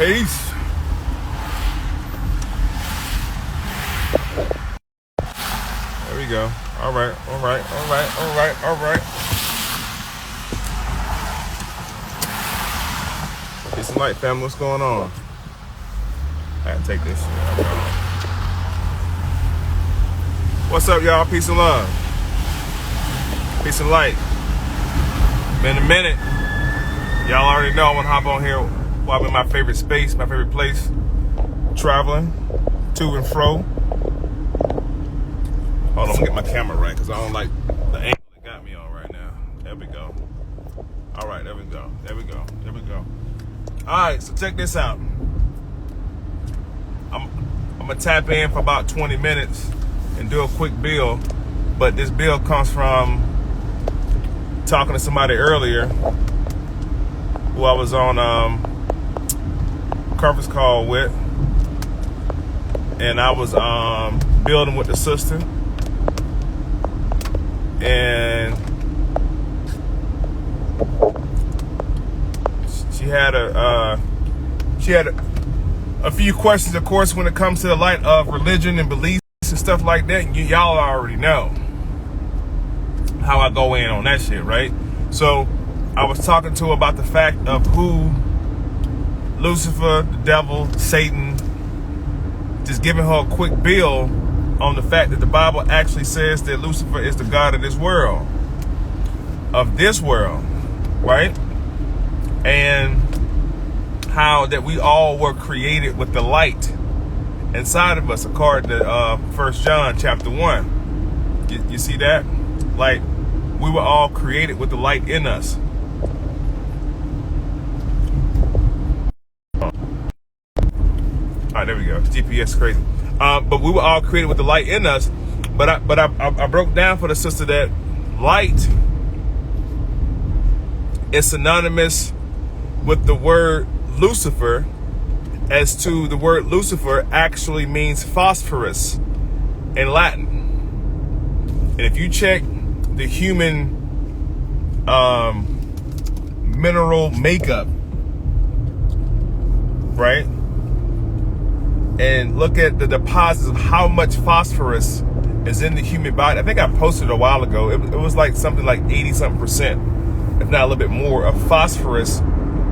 Peace. There we go. All right. Peace and light, family. What's going on? I gotta take this shit out. What's up, y'all? Peace and love. Peace and light. Been a minute. Y'all already know I want to hop on here while I'm in my favorite space, my favorite place. Traveling to and fro. Hold on, I'm gonna get my camera right because I don't like the angle that got me on right now. There we go. All right, there we go. All right, so check this out. I'm gonna tap in for about 20 minutes and do a quick bill, but this bill comes from talking to somebody earlier who I was on conference call with, and I was building with the sister, and she had a few questions, of course, when it comes to the light of religion and beliefs and stuff like that. And y'all already know how I go in on that shit, right? So I was talking to her about the fact of who Lucifer, the devil, Satan, just giving her a quick bill on the fact that the Bible actually says that Lucifer is the god of this world, right? And how that we all were created with the light inside of us, according to 1 John chapter 1. You see that? Like, we were all created with the light in us. All right, there we go. GPS is crazy. But we were all created with the light in us. But I broke down for the sister that light is synonymous with the word Lucifer, as to the word Lucifer actually means phosphorus in Latin. And if you check the human mineral makeup, right, and look at the deposits of how much phosphorus is in the human body. I think I posted a while ago. It was like something like 80-something%, if not a little bit more, of phosphorus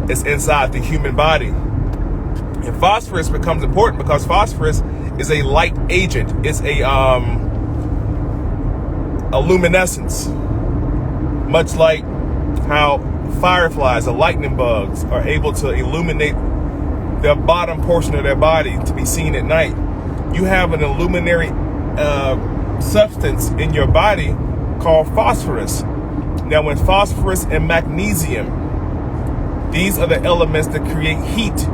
is inside the human body. And phosphorus becomes important because phosphorus is a light agent. It's a luminescence, much like how fireflies or lightning bugs are able to illuminate the bottom portion of their body to be seen at night. You have an illuminary substance in your body called phosphorus. Now, when phosphorus and magnesium, these are the elements that create heat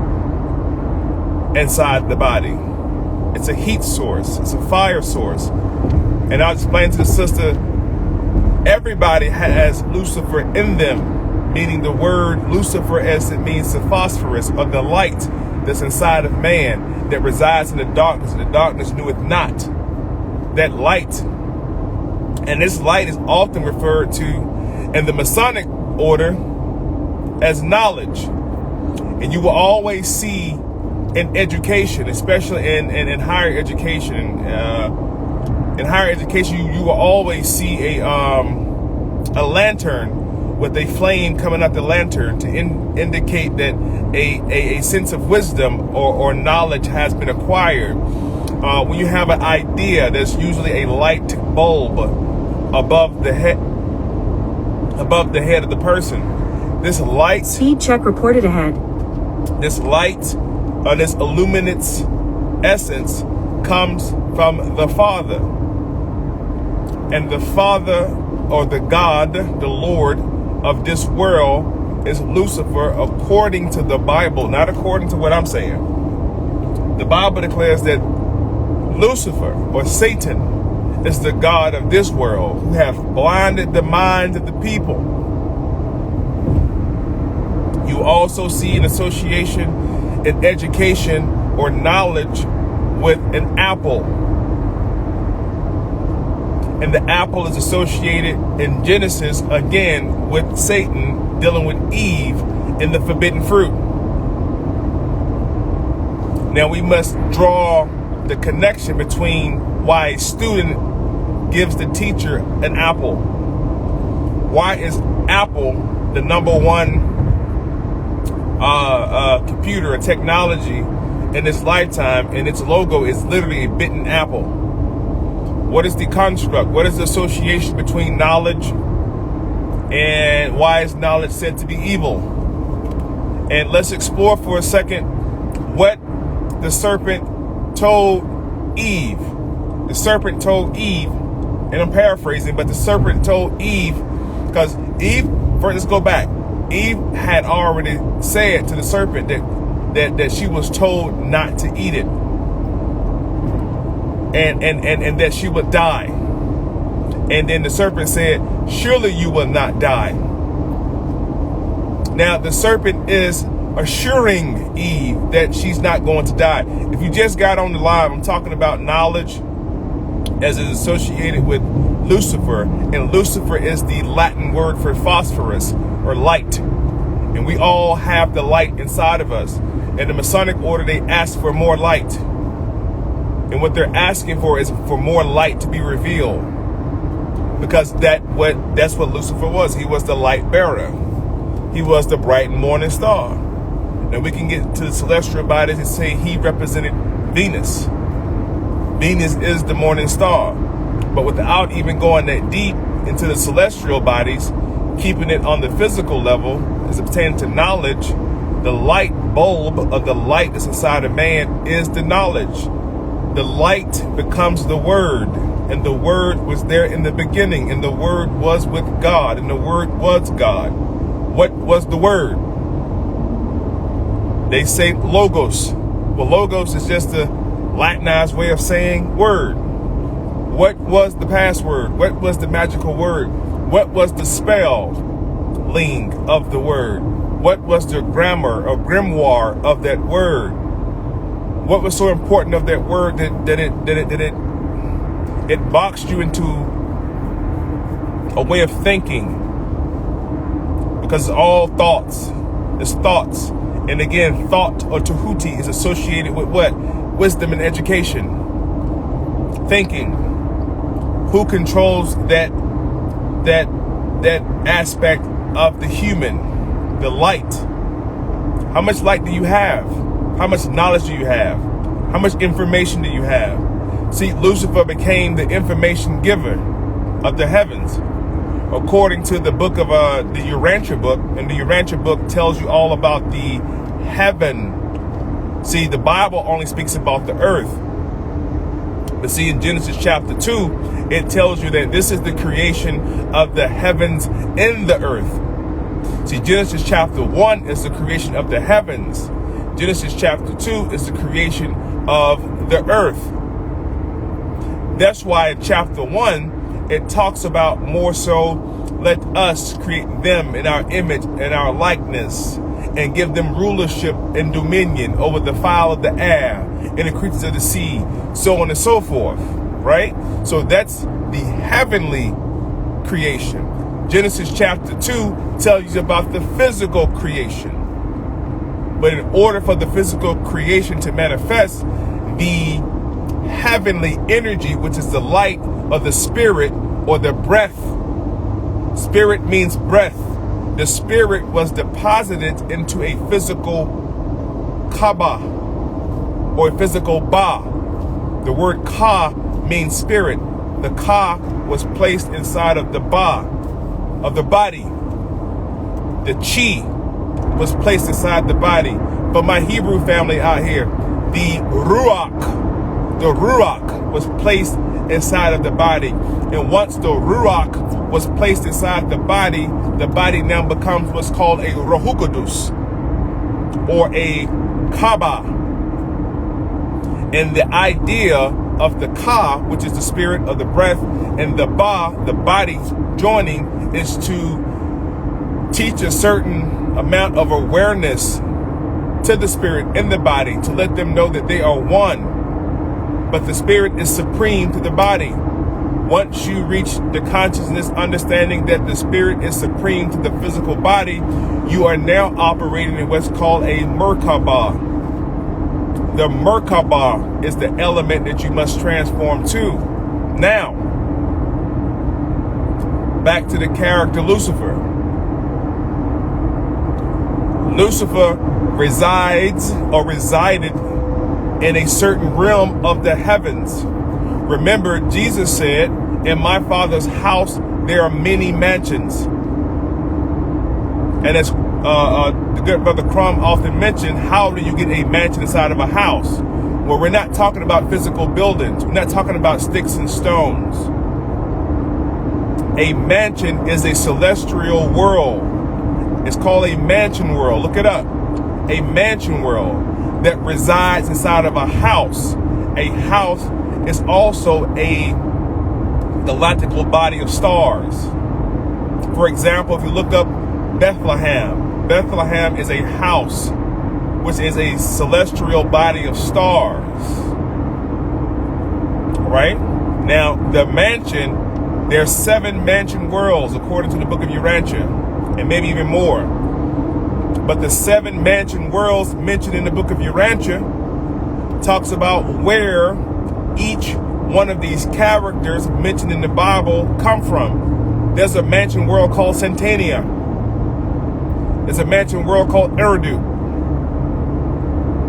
inside the body. It's a heat source. It's a fire source. And I'll explain to the sister, everybody has Lucifer in them, meaning the word Lucifer, as it means the phosphorus, or the light that's inside of man that resides in the darkness, and the darkness kneweth not. That light. And this light is often referred to in the Masonic order as knowledge. And you will always see in education, especially in higher education, you will always see a lantern with a flame coming out the lantern to indicate that a sense of wisdom or knowledge has been acquired. When you have an idea, there's usually a light bulb above the head of the person. This light, speed check reported ahead. This light, or this illuminates essence, comes from the Father. And the Father, or the God, the Lord of this world, is Lucifer, according to the Bible, not according to what I'm saying. The Bible declares that Lucifer, or Satan, is the god of this world, who have blinded the minds of the people. You also see an association in education or knowledge with an apple. And the apple is associated in Genesis, again, with Satan dealing with Eve in the forbidden fruit. Now we must draw the connection between why a student gives the teacher an apple. Why is Apple the #1 computer or technology in its lifetime, and its logo is literally a bitten apple? What is the construct? What is the association between knowledge, and why is knowledge said to be evil? And let's explore for a second what the serpent told Eve. The serpent told Eve, and I'm paraphrasing, but the serpent told Eve, because Eve, first let's go back. Eve had already said to the serpent that she was told not to eat it, and that she would die. And then the serpent said, surely you will not die. Now the serpent is assuring Eve that she's not going to die. If you just got on the live, I'm talking about knowledge as is associated with Lucifer, and Lucifer is the Latin word for phosphorus, or light. And we all have the light inside of us. In the Masonic order, they ask for more light. And what they're asking for is for more light to be revealed. Because that's what Lucifer was. He was the light bearer. He was the bright morning star. Now we can get to the celestial bodies and say he represented Venus. Venus is the morning star. But without even going that deep into the celestial bodies, keeping it on the physical level as it pertains to knowledge, the light bulb of the light that's inside of man is the knowledge. The light becomes the word, and the word was there in the beginning, and the word was with God, and the word was God. What was the word? They say logos. Well, logos is just a Latinized way of saying word. What was the password? What was the magical word? What was the spelling of the word? What was the grammar or grimoire of that word? What was so important of that word that it boxed you into a way of thinking? Because it's all thoughts. It's thoughts. And again, thought or tahuti is associated with what? Wisdom and education. Thinking. Who controls that aspect of the human? The light. How much light do you have? How much knowledge do you have? How much information do you have? See, Lucifer became the information giver of the heavens. According to the book of the Urantia book, and the Urantia book tells you all about the heaven. See, the Bible only speaks about the earth. But see, in Genesis chapter 2, it tells you that this is the creation of the heavens in the earth. See, Genesis chapter 1 is the creation of the heavens. Genesis chapter 2 is the creation of the earth. That's why in chapter 1, it talks about more so, let us create them in our image and our likeness, and give them rulership and dominion over the fowl of the air and the creatures of the sea, so on and so forth, right? So that's the heavenly creation. Genesis chapter 2 tells you about the physical creation. But in order for the physical creation to manifest, the heavenly energy, which is the light or the spirit or the breath. Spirit means breath. The spirit was deposited into a physical kaba or a physical ba. The word ka means spirit. The ka was placed inside of the ba, of the body. The chi was placed inside the body. For my Hebrew family out here, the ruach was placed inside of the body. And once the ruach was placed inside the body now becomes what's called a rohukadus, or a kaba. And the idea of the ka, which is the spirit of the breath, and the ba, the body joining, is to teach a certain amount of awareness to the spirit in the body, to let them know that they are one. But the spirit is supreme to the body. Once you reach the consciousness, understanding that the spirit is supreme to the physical body, you are now operating in what's called a Merkaba. the Merkabah is the element that you must transform to. Now, back to the character Lucifer. Lucifer resides or resided in a certain realm of the heavens. Remember, Jesus said, in my Father's house, there are many mansions. And as the good brother Crum often mentioned, how do you get a mansion inside of a house? Well, we're not talking about physical buildings. We're not talking about sticks and stones. A mansion is a celestial world. It's called a mansion world. Look it up. A mansion world that resides inside of a house. A house is also a galactical body of stars. For example, if you look up Bethlehem, Bethlehem is a house, which is a celestial body of stars. Right? Now, the mansion, there are 7 mansion worlds according to the book of Urantia, and maybe even more. But the 7 mansion worlds mentioned in the book of Urantia talks about where each one of these characters mentioned in the Bible come from. There's a mansion world called Centania. There's a mansion world called Eridu.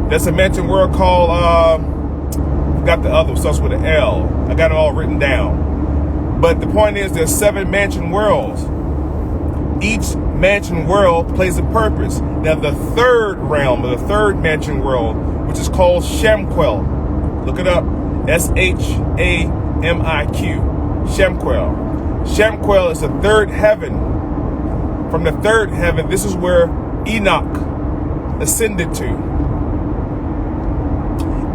There's a mansion world called, forgot the other, starts with an L. I got it all written down. But the point is, there's 7 mansion worlds. Each mansion world plays a purpose. Now, the third realm, or the third mansion world, which is called Shemquel. Look it up. Shamiq. Shemquel. Shemquel is the third heaven. From the third heaven, this is where Enoch ascended to.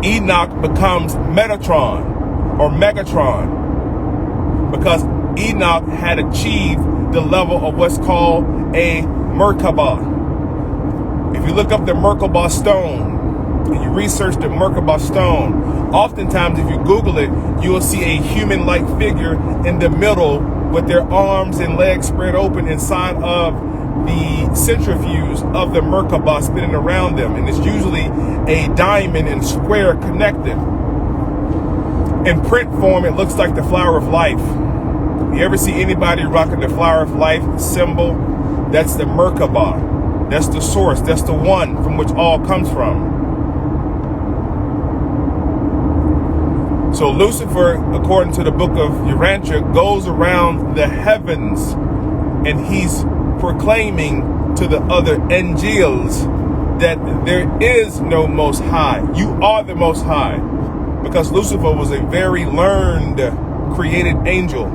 Enoch becomes Metatron or Megatron because Enoch had achieved the level of what's called a Merkabah. If you look up the Merkabah stone and you research the Merkabah stone, oftentimes if you Google it, you will see a human-like figure in the middle with their arms and legs spread open inside of the centrifuge of the Merkabah spinning around them. And it's usually a diamond and square connected. In print form, it looks like the flower of life. You ever see anybody rocking the flower of life symbol? That's the Merkabah. That's the source. That's the one from which all comes from. So Lucifer, according to the book of Urantia, goes around the heavens and he's proclaiming to the other angels that there is no Most High. You are the Most High. Because Lucifer was a very learned, created angel.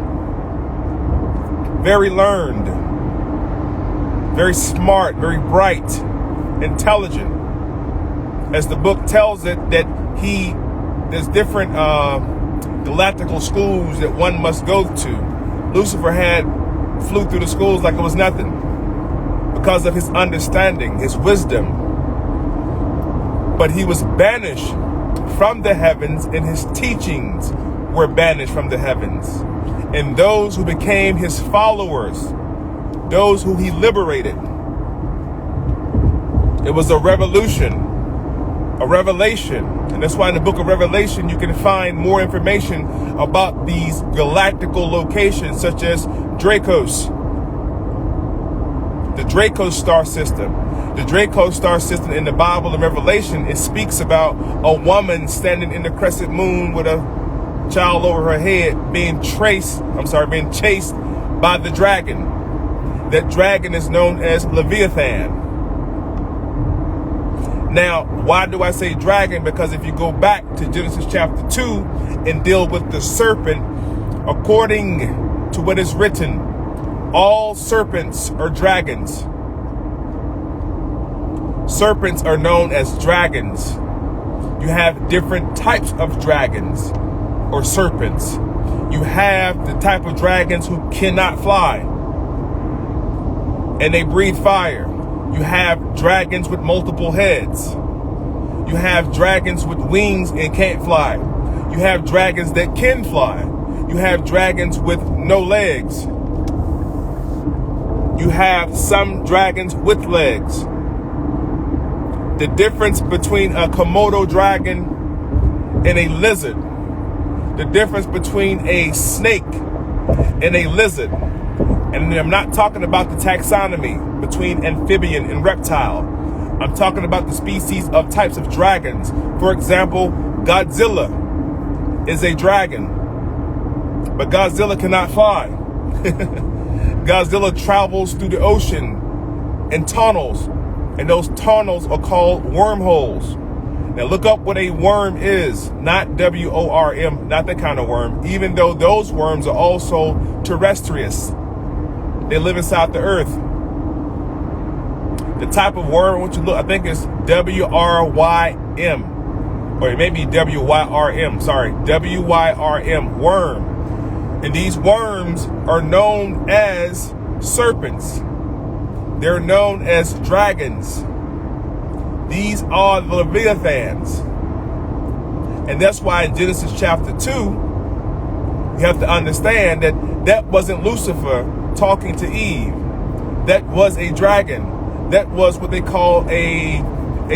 Very learned, very smart, very bright, intelligent. As the book tells it, that there's different galactical schools that one must go to. Lucifer flew through the schools like it was nothing because of his understanding, his wisdom. But he was banished from the heavens, and his teachings were banished from the heavens. And those who became his followers, those who he liberated, it was a revolution, a revelation. And that's why in the book of Revelation, you can find more information about these galactical locations, such as Dracos, the Draco star system. The Draco star system in the Bible and Revelation, it speaks about a woman standing in the crescent moon with a child over her head being chased by the dragon. That dragon is known as Leviathan. Now, why do I say dragon? Because if you go back to Genesis chapter 2 and deal with the serpent, according to what is written, all serpents are dragons. Serpents are known as dragons. You have different types of dragons or serpents. You have the type of dragons who cannot fly, and they breathe fire. You have dragons with multiple heads. You have dragons with wings and can't fly. You have dragons that can fly. You have dragons with no legs. You have some dragons with legs. The difference between a Komodo dragon and a lizard. The difference between a snake and a lizard. And I'm not talking about the taxonomy between amphibian and reptile. I'm talking about the species of types of dragons. For example, Godzilla is a dragon, but Godzilla cannot fly. Godzilla travels through the ocean in tunnels, and those tunnels are called wormholes. Now look up what a worm is, not W-O-R-M, not that kind of worm, even though those worms are also terrestrious. They live inside the earth. The type of worm, what you look, I think it's W-R-Y-M, or it may be W-Y-R-M, sorry, W-Y-R-M, worm. And these worms are known as serpents. They're known as dragons. These are the Leviathans. And that's why in Genesis chapter 2, you have to understand that that wasn't Lucifer talking to Eve. That was a dragon. That was what they call a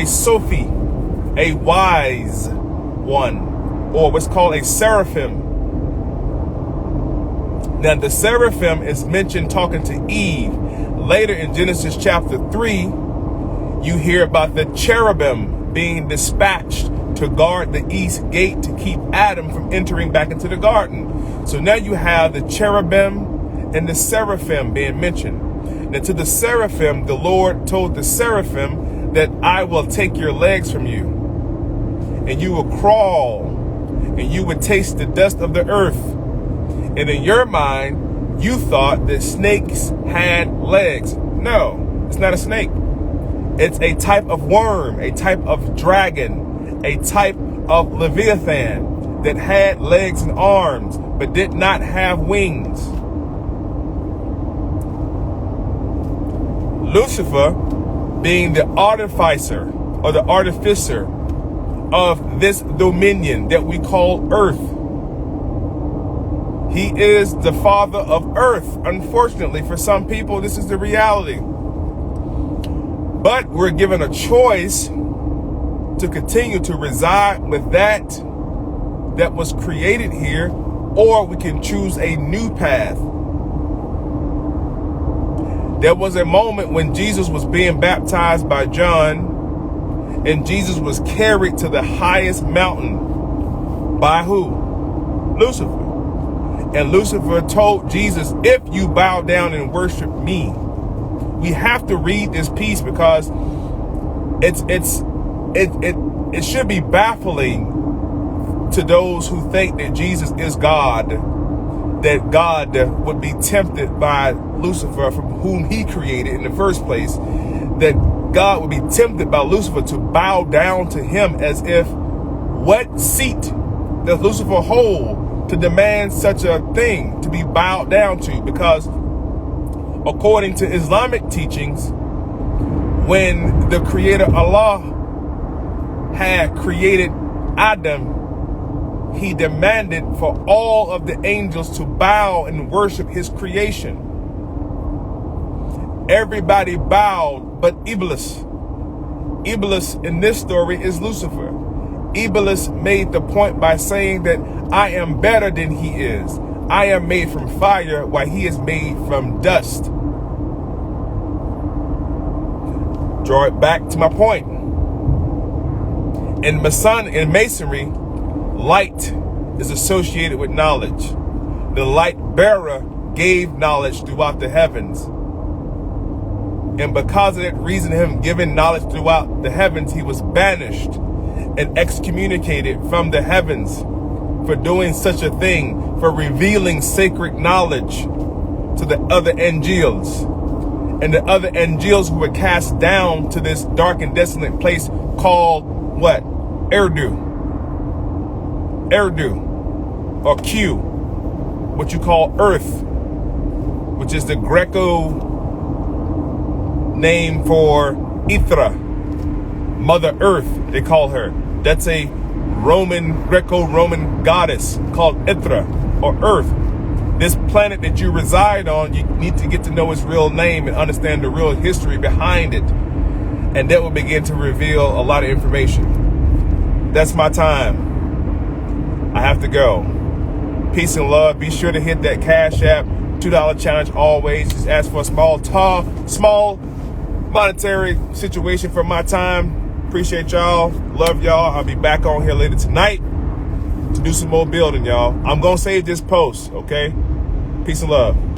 Sophie, a wise one, or what's called a seraphim. Now the seraphim is mentioned talking to Eve. Later in Genesis chapter 3, you hear about the cherubim being dispatched to guard the east gate to keep Adam from entering back into the garden. So now you have the cherubim and the seraphim being mentioned. Now to the seraphim, the Lord told the seraphim that I will take your legs from you, and you will crawl, and you would taste the dust of the earth. And in your mind, you thought that snakes had legs. No, it's not a snake. It's a type of worm, a type of dragon, a type of Leviathan that had legs and arms, but did not have wings. Lucifer, being the artificer or the artificer of this dominion that we call earth. He is the father of earth. Unfortunately, for some people, this is the reality. But we're given a choice to continue to reside with that was created here, or we can choose a new path. There was a moment when Jesus was being baptized by John, and Jesus was carried to the highest mountain by who? Lucifer. And Lucifer told Jesus, if you bow down and worship me. We have to read this piece because it should be baffling to those who think that Jesus is God, that God would be tempted by Lucifer, from whom he created in the first place, that God would be tempted by Lucifer to bow down to him, as if, what seat does Lucifer hold to demand such a thing, to be bowed down to? Because according to Islamic teachings, when the Creator Allah had created Adam, he demanded for all of the angels to bow and worship his creation. Everybody bowed but Iblis. Iblis in this story is Lucifer. Iblis made the point by saying that I am better than he is. I am made from fire while he is made from dust. Draw it back to my point. In Masonry, light is associated with knowledge. The light bearer gave knowledge throughout the heavens. And because of that reason, him giving knowledge throughout the heavens, he was banished and excommunicated from the heavens for doing such a thing, for revealing sacred knowledge to the other angels. And the other angels who were cast down to this dark and desolate place called what? Erdu, or Q, what you call Earth, which is the Greco name for Ithra, Mother Earth, they call her. That's a Greco-Roman goddess called Ithra, or Earth. This planet that you reside on, you need to get to know its real name and understand the real history behind it. And that will begin to reveal a lot of information. That's my time. I have to go. Peace and love. Be sure to hit that Cash App $2 challenge always. Just ask for a small monetary situation for my time. Appreciate y'all. Love y'all. I'll be back on here later tonight to do some more building, y'all. I'm going to save this post, okay? Peace and love.